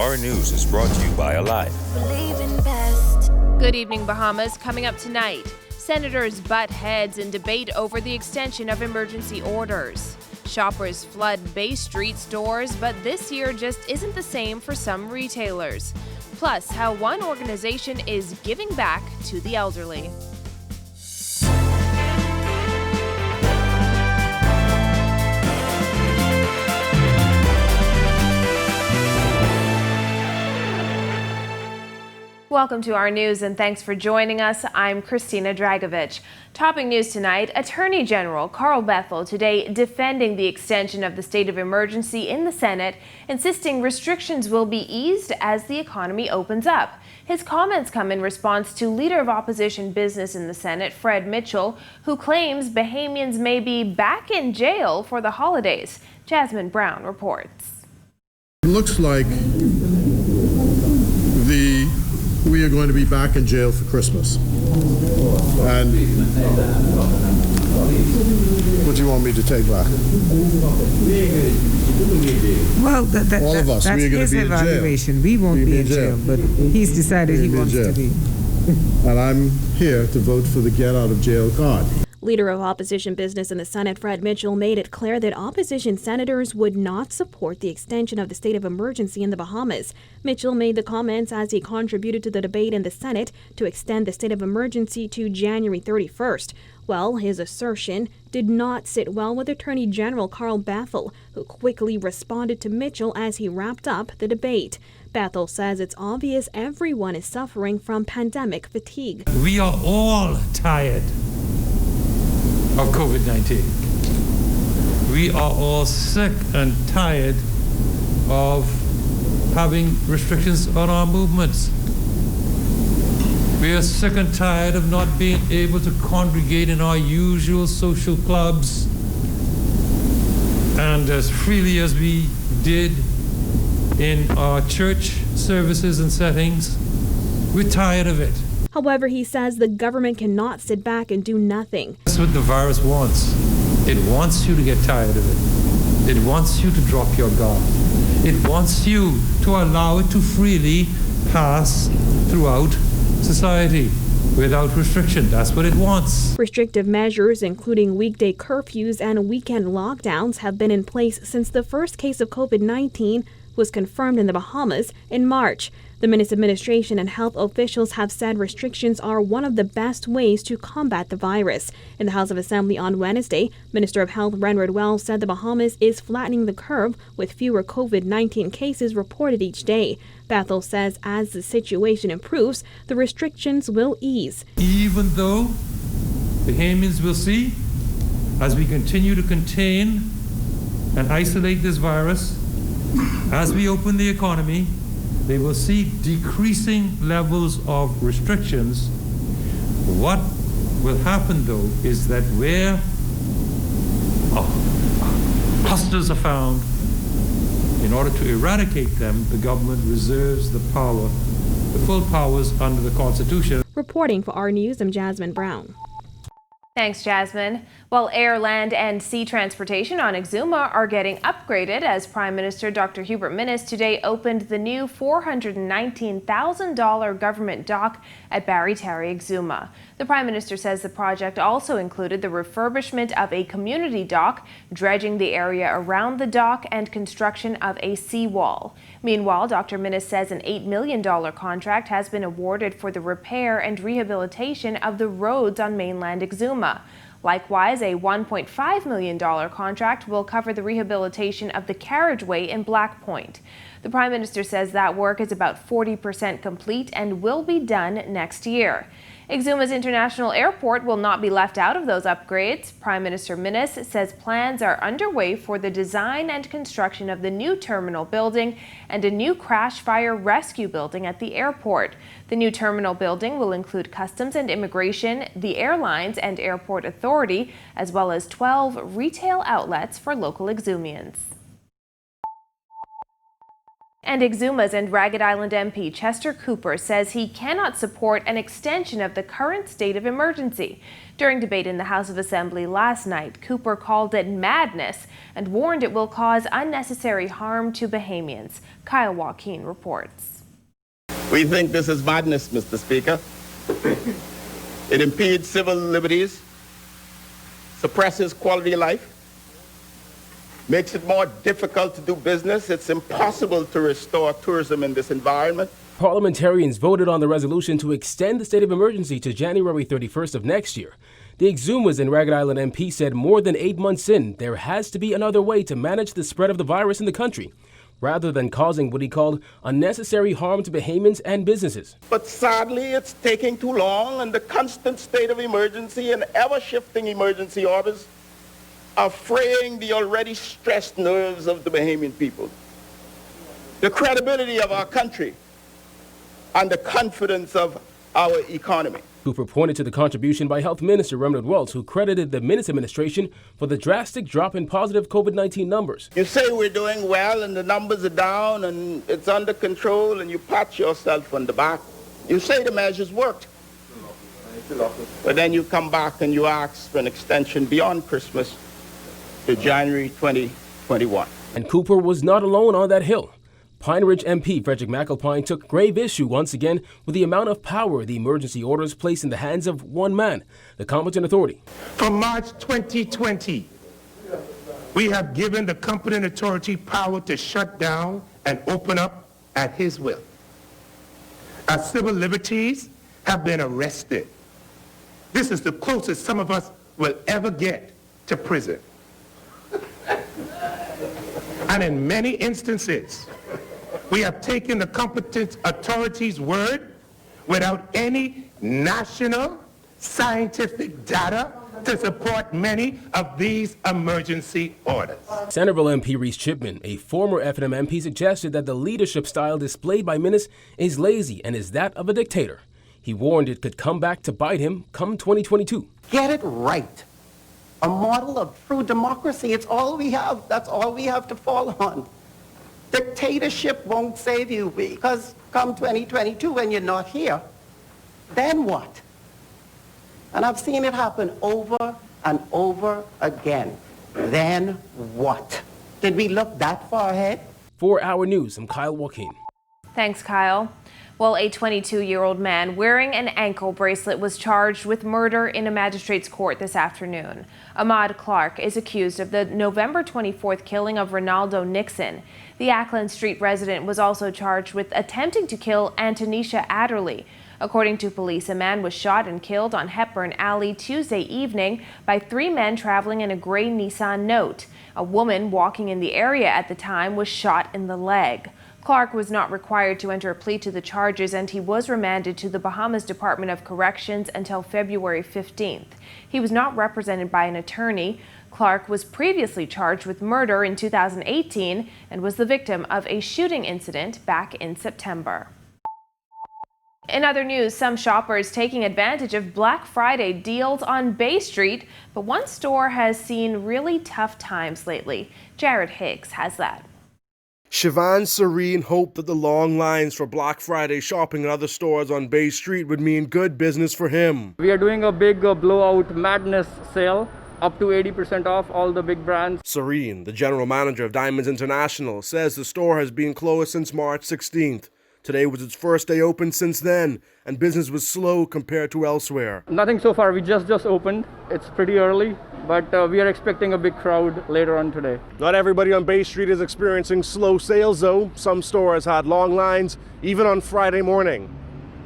Our News is brought to you by Alive. Good evening, Bahamas. Coming up tonight, senators butt heads in debate over the extension of emergency orders. Shoppers flood Bay Street stores, but this year just isn't the same for some retailers. Plus, how one organization is giving back to the elderly. Welcome to Our News and thanks for joining us. I'm Christina Dragovich. Topping news tonight, Attorney General Carl Bethel today defending the extension of the state of emergency in the Senate, insisting restrictions will be eased as the economy opens up. His comments come in response to Leader of Opposition Business in the Senate, Fred Mitchell, who claims Bahamians may be back in jail for the holidays. Jasmine Brown reports. It looks like we are going to be back in jail for Christmas. And what do you want me to take back? Well, all of us, that's we are going his to be evaluation. in jail. We won't be in jail, but he's decided he wants to be. And I'm here to vote for the get out of jail card. Leader of Opposition Business in the Senate, Fred Mitchell, made it clear that opposition senators would not support the extension of the state of emergency in the Bahamas. Mitchell made the comments as he contributed to the debate in the Senate to extend the state of emergency to January 31st. Well, his assertion did not sit well with Attorney General Carl Bethel, who quickly responded to Mitchell as he wrapped up the debate. Bethel says it's obvious everyone is suffering from pandemic fatigue. We are all tired of COVID-19. We are all sick and tired of having restrictions on our movements. We are sick and tired of not being able to congregate in our usual social clubs and as freely as we did in our church services and settings. We're tired of it. However, he says the government cannot sit back and do nothing. That's what the virus wants. It wants you to get tired of it. It wants you to drop your guard. It wants you to allow it to freely pass throughout society without restriction. That's what it wants. Restrictive measures, including weekday curfews and weekend lockdowns, have been in place since the first case of COVID-19 was confirmed in the Bahamas in March. The Minister administration and health officials have said restrictions are one of the best ways to combat the virus. In the House of Assembly on Wednesday, Minister of Health Renward Wells said the Bahamas is flattening the curve with fewer COVID-19 cases reported each day. Bethel says as the situation improves, the restrictions will ease. Even though Bahamians will see, as we continue to contain and isolate this virus, as we open the economy, they will see decreasing levels of restrictions. What will happen, though, is that where clusters are found, in order to eradicate them, the government reserves the power, the full powers under the Constitution. Reporting for Our News, I'm Jasmine Brown. Thanks, Jasmine. Well, air, land, and sea transportation on Exuma are getting upgraded as Prime Minister Dr. Hubert Minnis today opened the new $419,000 government dock at Barry Terry, Exuma. The Prime Minister says the project also included the refurbishment of a community dock, dredging the area around the dock, and construction of a seawall. Meanwhile, Dr. Minnis says an $8 million contract has been awarded for the repair and rehabilitation of the roads on mainland Exuma. Likewise, a $1.5 million contract will cover the rehabilitation of the carriageway in Black Point. The Prime Minister says that work is about 40% complete and will be done next year. Exuma's International Airport will not be left out of those upgrades. Prime Minister Minnis says plans are underway for the design and construction of the new terminal building and a new crash fire rescue building at the airport. The new terminal building will include Customs and Immigration, the Airlines and Airport Authority, as well as 12 retail outlets for local Exumians. And Exuma's and Ragged Island MP Chester Cooper says he cannot support an extension of the current state of emergency. During debate in the House of Assembly last night, Cooper called it madness and warned it will cause unnecessary harm to Bahamians. Kyle Joaquin reports. We think this is madness, Mr. Speaker. It impedes civil liberties, suppresses quality of life, makes it more difficult to do business. It's impossible to restore tourism in this environment. Parliamentarians voted on the resolution to extend the state of emergency to January 31st of next year. The Exumas and Ragged Island MP said more than 8 months in, there has to be another way to manage the spread of the virus in the country, rather than causing what he called unnecessary harm to Bahamians and businesses. But sadly, it's taking too long, and the constant state of emergency and ever-shifting emergency orders are fraying the already stressed nerves of the Bahamian people. The credibility of our country and the confidence of our economy. Cooper pointed to the contribution by Health Minister Remnant Wells, who credited the Minutes administration for the drastic drop in positive COVID-19 numbers. You say we're doing well and the numbers are down and it's under control and you pat yourself on the back. You say the measures worked. But then you come back and you ask for an extension beyond Christmas to January 2021. And Cooper was not alone on that hill. Pine Ridge MP Frederick McAlpine took grave issue once again with the amount of power the emergency orders place in the hands of one man, the competent authority. From March 2020, we have given the competent authority power to shut down and open up at his will. Our civil liberties have been arrested. This is the closest some of us will ever get to prison. And in many instances, we have taken the competent authority's word without any national scientific data to support many of these emergency orders. Centerville MP Reese Chipman, a former F&M MP, suggested that the leadership style displayed by Minnis is lazy and is that of a dictator. He warned it could come back to bite him come 2022. Get it right. A model of true democracy. It's all we have. That's all we have to fall on. Dictatorship won't save you because come 2022 when you're not here, then what? And I've seen it happen over and over again. Then what? Did we look that far ahead? For Our News, I'm Kyle Joaquin. Thanks, Kyle. Well, a 22-year-old man wearing an ankle bracelet was charged with murder in a magistrate's court this afternoon. Ahmad Clark is accused of the November 24th killing of Ronaldo Nixon. The Ackland Street resident was also charged with attempting to kill Antonisha Adderley. According to police, a man was shot and killed on Hepburn Alley Tuesday evening by 3 men traveling in a gray Nissan Note. A woman walking in the area at the time was shot in the leg. Clark was not required to enter a plea to the charges, and he was remanded to the Bahamas Department of Corrections until February 15th. He was not represented by an attorney. Clark was previously charged with murder in 2018 and was the victim of a shooting incident back in September. In other news, some shoppers taking advantage of Black Friday deals on Bay Street, but one store has seen really tough times lately. Jared Higgs has that. Siobhan Serene hoped that the long lines for Black Friday shopping at other stores on Bay Street would mean good business for him. We are doing a big blowout madness sale, up to 80% off all the big brands. Serene, the general manager of Diamonds International, says the store has been closed since March 16th. Today was its first day open since then, and business was slow compared to elsewhere. Nothing so far. We just opened. It's pretty early, but we are expecting a big crowd later on today. Not everybody on Bay Street is experiencing slow sales, though. Some stores had long lines, even on Friday morning.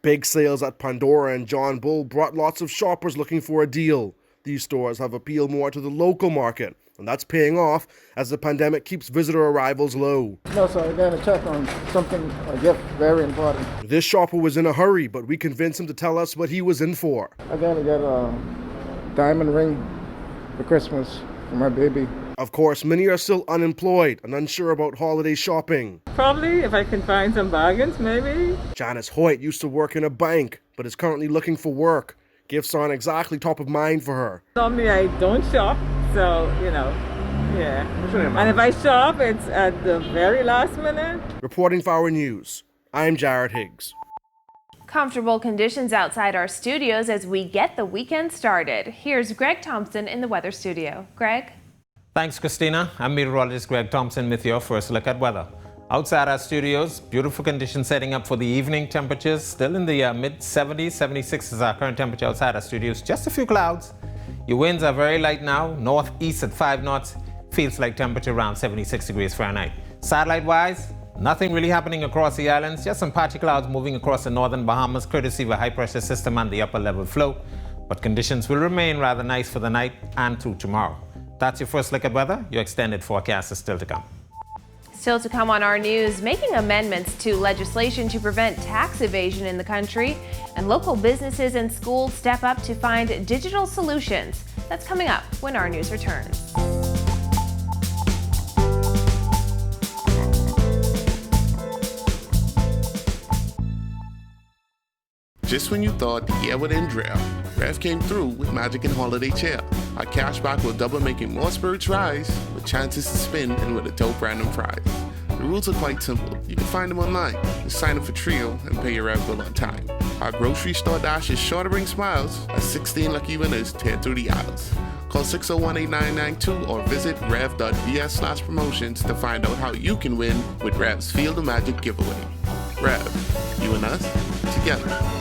Big sales at Pandora and John Bull brought lots of shoppers looking for a deal. These stores have appealed more to the local market, and that's paying off as the pandemic keeps visitor arrivals low. No, sir, I'm going to check on something, a gift, very important. This shopper was in a hurry, but we convinced him to tell us what he was in for. I'm going to get a diamond ring for Christmas for my baby. Of course, many are still unemployed and unsure about holiday shopping. Probably if I can find some bargains, maybe. Janice Hoyt used to work in a bank, but is currently looking for work. Gifts aren't exactly top of mind for her. Normally I don't shop, so, Yeah. And if I shop, it's at the very last minute. Reporting for Our News, I'm Jared Higgs. Comfortable conditions outside our studios as we get the weekend started. Here's Greg Thompson in the weather studio. Greg? Thanks, Christina. I'm meteorologist Greg Thompson with your first look at weather. Outside our studios, beautiful conditions setting up for the evening. Temperatures still in the mid-70s. 76 is our current temperature outside our studios. Just a few clouds. Your winds are very light now. Northeast at 5 knots. Feels like temperature around 76 degrees Fahrenheit. Satellite-wise, nothing really happening across the islands. Just some patchy clouds moving across the northern Bahamas, courtesy of a high-pressure system and the upper-level flow. But conditions will remain rather nice for the night and through tomorrow. That's your first look at weather. Your extended forecast is still to come. Still to come on Our News, making amendments to legislation to prevent tax evasion in the country, and local businesses and schools step up to find digital solutions. That's coming up when Our News returns. Just when you thought the year would end drought, Rev came through with Magic and Holiday Cheer. Our cashback will double, making more spirits rise, with chances to spin and with a dope random prize. The rules are quite simple. You can find them online. Just sign up for Trio and pay your Rev bill on time. Our grocery store dash is sure to bring smiles as 16 lucky winners tear through the aisles. Call 601-8992 or visit rev.bs/promotions to find out how you can win with Rev's Field of Magic giveaway. Rev, you and us, together.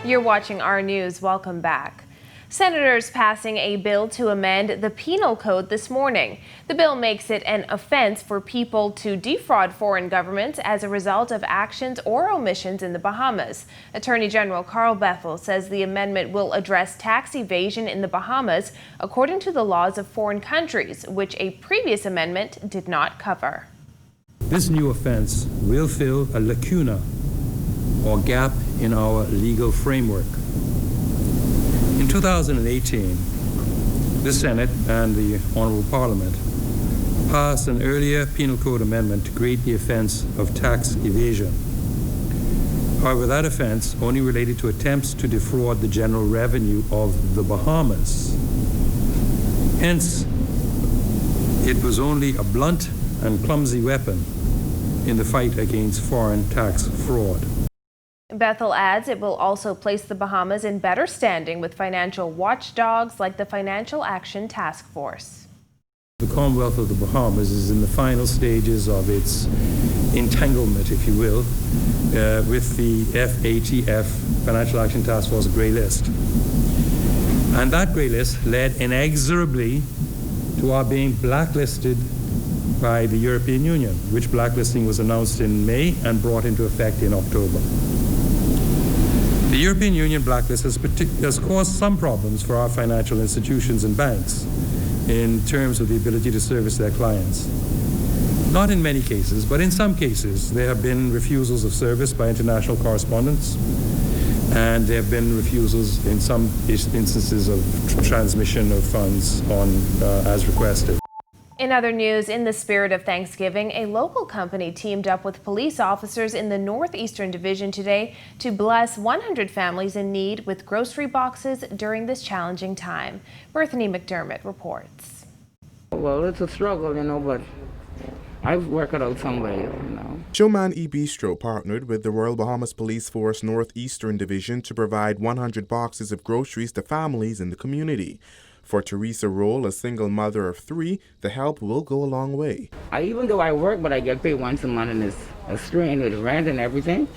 You're watching Our News. Welcome back. Senators passing a bill to amend the penal code this morning. The bill makes it an offense for people to defraud foreign governments as a result of actions or omissions in the Bahamas. Attorney General Carl Bethel says the amendment will address tax evasion in the Bahamas according to the laws of foreign countries, which a previous amendment did not cover. This new offense will fill a lacuna or gap in our legal framework. In 2018, the Senate and the Honorable Parliament passed an earlier Penal Code amendment to create the offense of tax evasion. However, that offense only related to attempts to defraud the general revenue of the Bahamas. Hence, it was only a blunt and clumsy weapon in the fight against foreign tax fraud. Bethel adds it will also place the Bahamas in better standing with financial watchdogs like the Financial Action Task Force. The Commonwealth of the Bahamas is in the final stages of its entanglement, if you will, with the FATF, Financial Action Task Force Grey List. And that Grey List led inexorably to our being blacklisted by the European Union, which blacklisting was announced in May and brought into effect in October. The European Union blacklist has caused some problems for our financial institutions and banks in terms of the ability to service their clients. Not in many cases, but in some cases, there have been refusals of service by international correspondents, and there have been refusals in some instances of transmission of funds on as requested. In other news, in the spirit of Thanksgiving, a local company teamed up with police officers in the Northeastern Division today to bless 100 families in need with grocery boxes during this challenging time. Bethany McDermott reports. Well, it's a struggle, but I work it out some way, Showman E. Bistro partnered with the Royal Bahamas Police Force Northeastern Division to provide 100 boxes of groceries to families in the community. For Teresa Roll, a single mother of 3, the help will go a long way. Even though I work, but I get paid once a month, and it's a strain with rent and everything.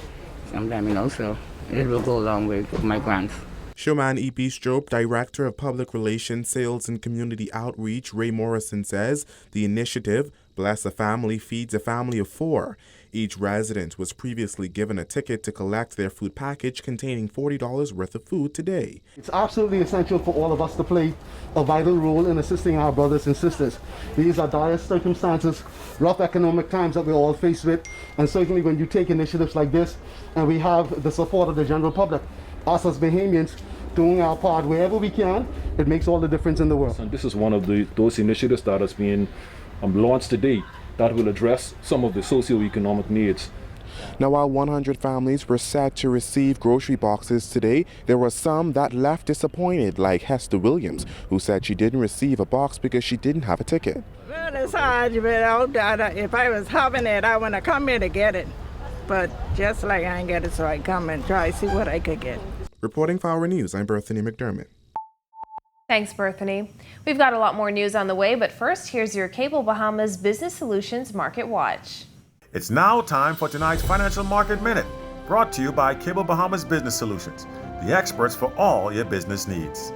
Sometimes, so it will go a long way with my grants. Showman E. Bistro, Director of Public Relations, Sales and Community Outreach, Ray Morrison says the initiative, Bless a Family, feeds a family of 4. Each resident was previously given a ticket to collect their food package containing $40 worth of food today. It's absolutely essential for all of us to play a vital role in assisting our brothers and sisters. These are dire circumstances, rough economic times that we're all faced with, and certainly when you take initiatives like this and we have the support of the general public, us as Bahamians doing our part wherever we can, it makes all the difference in the world. And this is one of those initiatives that has been launched today that will address some of the socio-economic needs Now, while 100 families were set to receive grocery boxes today, there were some that left disappointed, like Hester Williams, who said she didn't receive a box because she didn't have a ticket. Well, it's hard without that. If I was having it, I want to come here to get it. But just like I ain't get it, so I come and try see what I could get. Reporting for Our News, I'm Berthany McDermott. Thanks, Berthany. We've got a lot more news on the way, but first, here's your Cable Bahamas Business Solutions Market Watch. It's now time for tonight's Financial Market Minute, brought to you by Cable Bahamas Business Solutions, the experts for all your business needs.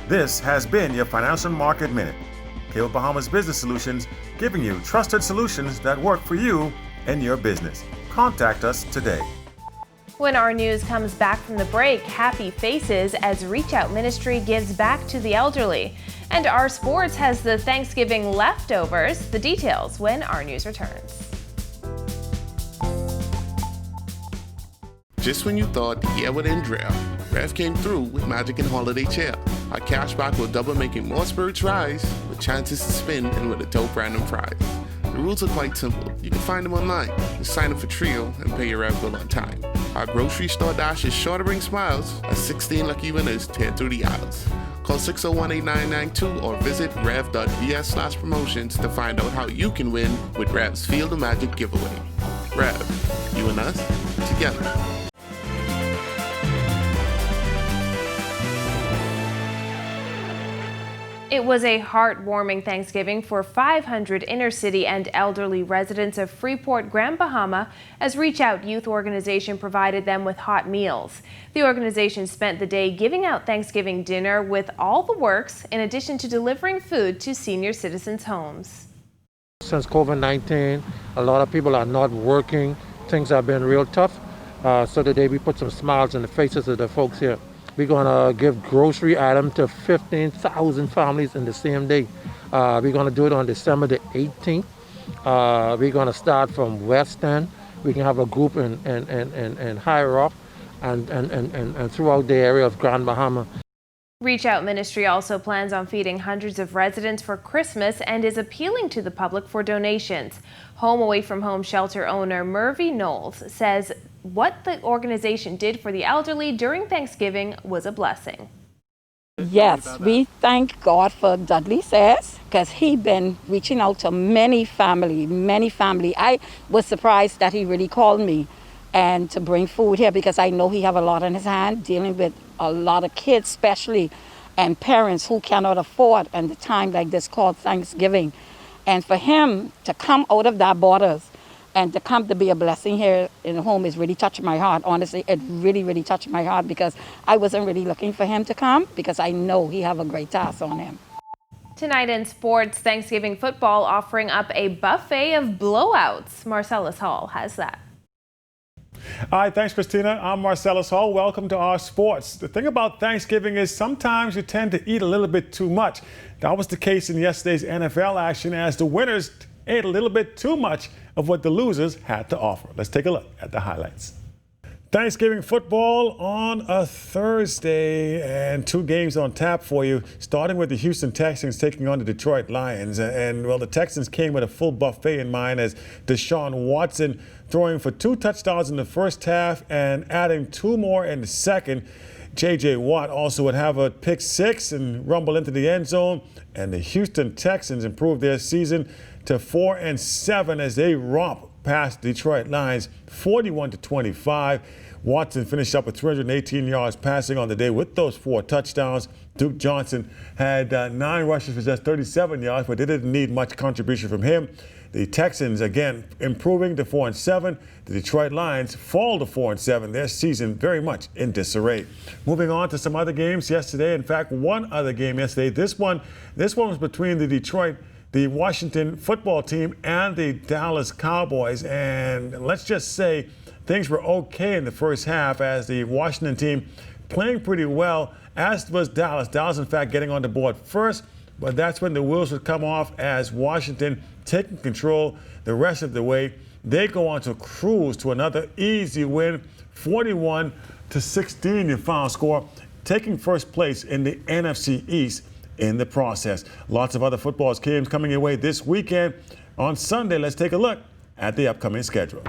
This has been your Financial Market Minute. Cable Bahamas Business Solutions, giving you trusted solutions that work for you and your business. Contact us today. When Our News comes back from the break, happy faces as Reach Out Ministry gives back to the elderly. And Our Sports has the Thanksgiving leftovers. The details when Our News returns. Just when you thought the year would end drought, Rev came through with Magic and Holiday Cheer. Our cashback will double, making more spirits rise, with chances to spin and with a dope random prize. The rules are quite simple. You can find them online. Just sign up for Trio and pay your Rev bill on time. Our grocery store dash is sure to bring smiles as 16 lucky winners tear through the aisles. Call 601-8992 or visit rev.vs/promotions to find out how you can win with Rev's Field of Magic giveaway. Rev, you and us, together. It was a heartwarming Thanksgiving for 500 inner-city and elderly residents of Freeport, Grand Bahama, as Reach Out Youth Organization provided them with hot meals. The organization spent the day giving out Thanksgiving dinner with all the works, in addition to delivering food to senior citizens' homes. Since COVID-19, a lot of people are not working. Things have been real tough. So today we put some smiles on the faces of the folks here. We're going to give grocery items to 15,000 families in the same day. We're going to do it on December the 18th. We're going to start from West End. We can have a group in High Rock and throughout the area of Grand Bahama. Reach Out Ministry also plans on feeding hundreds of residents for Christmas and is appealing to the public for donations. Home Away from Home shelter owner Murphy Knowles says what the organization did for the elderly during Thanksgiving was a blessing. Yes, we thank God for Dudley says, because he been reaching out to many family. I was surprised that he really called me and to bring food here, because I know he have a lot on his hand dealing with a lot of kids especially, and parents who cannot afford at the time like this called Thanksgiving. And for him to come out of that borders and to come to be a blessing here in the home is really touching my heart. Honestly, it really touched my heart, because I wasn't really looking for him to come, because I know he have a great task on him. Tonight in sports, Thanksgiving football offering up a buffet of blowouts. Marcellus Hall has that. Hi, thanks, Christina. I'm Marcellus Hall. Welcome to Our Sports. The thing about Thanksgiving is sometimes you tend to eat a little bit too much. That was the case in yesterday's NFL action, as the winners ate a little bit too much of what the losers had to offer. Let's take a look at the highlights. Thanksgiving football on a Thursday, and two games on tap for you, starting with the Houston Texans taking on the Detroit Lions. And well, the Texans came with a full buffet in mind, as Deshaun Watson throwing for 2 touchdowns in the first half and adding 2 more in the second. J.J. Watt also would have a pick 6 and rumble into the end zone. And the Houston Texans improved their season to 4-7 as they romp past Detroit Lions 41-25. Watson finished up with 318 yards passing on the day with those 4 touchdowns. Duke Johnson had 9 rushes for just 37 yards, but they didn't need much contribution from him. The Texans, again, improving to 4-7. The Detroit Lions fall to 4-7. Their season very much in disarray. Moving on to some other games yesterday. In fact, one other game yesterday. This one was between the Washington football team and the Dallas Cowboys. And let's just say things were okay in the first half as the Washington team playing pretty well, as was Dallas. Dallas, in fact, getting on the board first, but that's when the wheels would come off as Washington taking control the rest of the way. They go on to cruise to another easy win, 41-16, the final score, taking first place in the NFC East in the process. Lots of other football games coming your way this weekend. On Sunday, let's take a look at the upcoming schedule.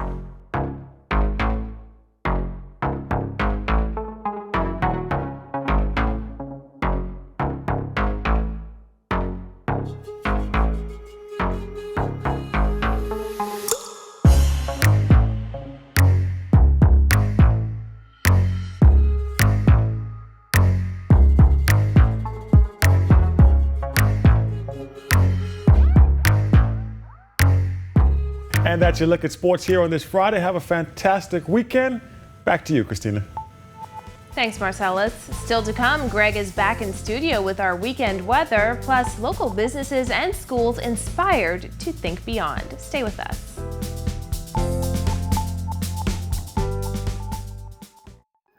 And that's your look at sports here on this Friday. Have a fantastic weekend. Back to you, Christina. Thanks, Marcellus. Still to come, Greg is back in studio with our weekend weather, plus local businesses and schools inspired to think beyond. Stay with us.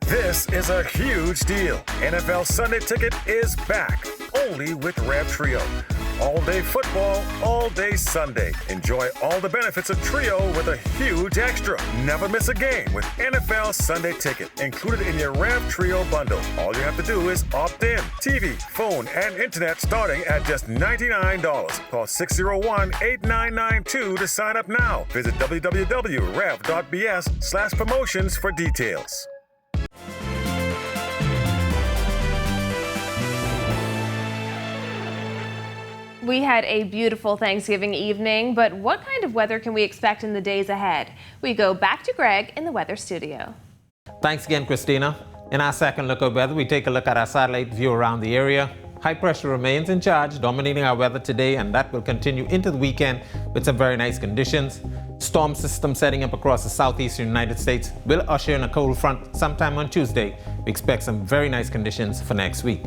This is a huge deal. NFL Sunday Ticket is back, only with Rev Trio. All day football, all day Sunday. Enjoy all the benefits of Trio with a huge extra. Never miss a game with NFL Sunday Ticket, included in your Rev Trio bundle. All you have to do is opt in. TV, phone, and internet starting at just $99. Call 601-8992 to sign up now. Visit www.rev.bs/promotions for details. We had a beautiful Thanksgiving evening, but what kind of weather can we expect in the days ahead? We go back to Greg in the weather studio. Thanks again, Christina. In our second look at weather, we take a look at our satellite view around the area. High pressure remains in charge, dominating our weather today, and that will continue into the weekend with some very nice conditions. Storm system setting up across the southeastern United States will usher in a cold front sometime on Tuesday. We expect some very nice conditions for next week.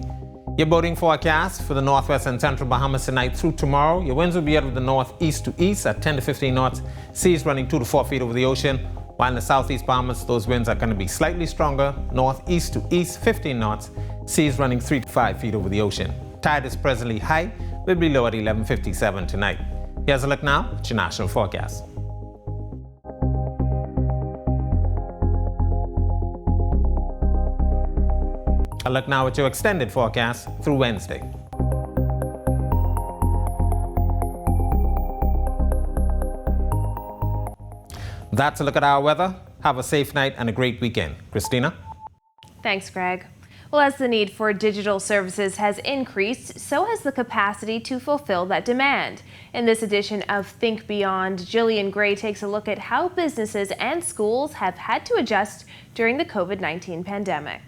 Your boating forecast for the northwest and central Bahamas tonight through tomorrow. Your winds will be out of the northeast to east at 10 to 15 knots. Seas running 2 to 4 feet over the ocean. While in the southeast Bahamas, those winds are going to be slightly stronger, northeast to east 15 knots. Seas running 3 to 5 feet over the ocean. Tide is presently high, will be low at 11:57 tonight. Here's a look now at your national forecast. A look now at your extended forecast through Wednesday. That's a look at our weather. Have a safe night and a great weekend. Christina? Thanks, Greg. Well, as the need for digital services has increased, so has the capacity to fulfill that demand. In this edition of Think Beyond, Jillian Gray takes a look at how businesses and schools have had to adjust during the COVID-19 pandemic.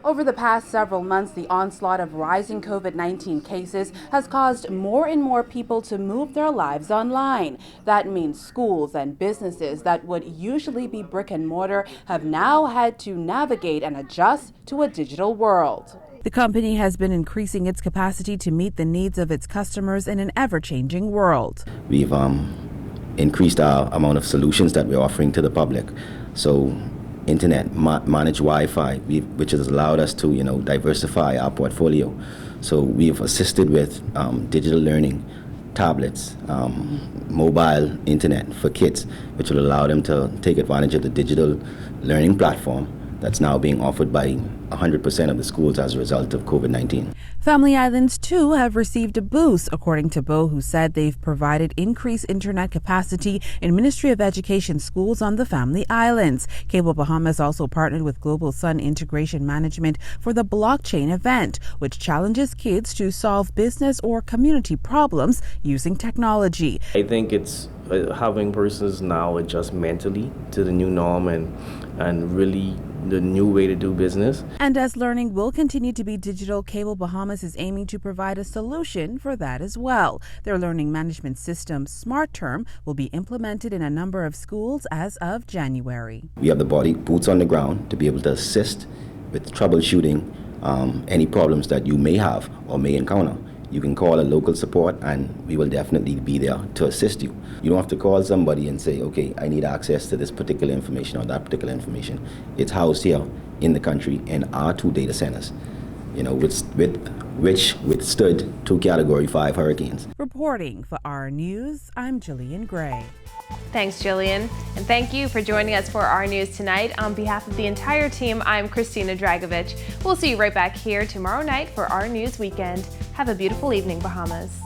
Over the past several months, the onslaught of rising COVID-19 cases has caused more and more people to move their lives online. That means schools and businesses that would usually be brick and mortar have now had to navigate and adjust to a digital world. The company has been increasing its capacity to meet the needs of its customers in an ever-changing world. We've increased our amount of solutions that we're offering to the public. So internet, managed Wi-Fi, which has allowed us to, diversify our portfolio. So we've assisted with digital learning, tablets, mobile internet for kids, which will allow them to take advantage of the digital learning platform that's now being offered by 100% of the schools as a result of COVID-19. Family Islands, too, have received a boost, according to Bo, who said they've provided increased internet capacity in Ministry of Education schools on the Family Islands. Cable Bahamas also partnered with Global Sun Integration Management for the blockchain event, which challenges kids to solve business or community problems using technology. I think it's having persons now adjust mentally to the new norm and really the new way to do business. And as learning will continue to be digital, Cable Bahamas is aiming to provide a solution for that as well. Their learning management system, SmartTerm, will be implemented in a number of schools as of January. We have the boots on the ground to be able to assist with troubleshooting any problems that you may have or may encounter you can call a local support and we will definitely be there to assist you. You don't have to call somebody and say, okay, I need access to this particular information or that particular information. It's housed here in the country in our 2 data centers, which withstood 2 Category 5 hurricanes. Reporting for Our News, I'm Jillian Gray. Thanks, Jillian. And thank you for joining us for Our News tonight. On behalf of the entire team, I'm Christina Dragovich. We'll see you right back here tomorrow night for Our News Weekend. Have a beautiful evening, Bahamas.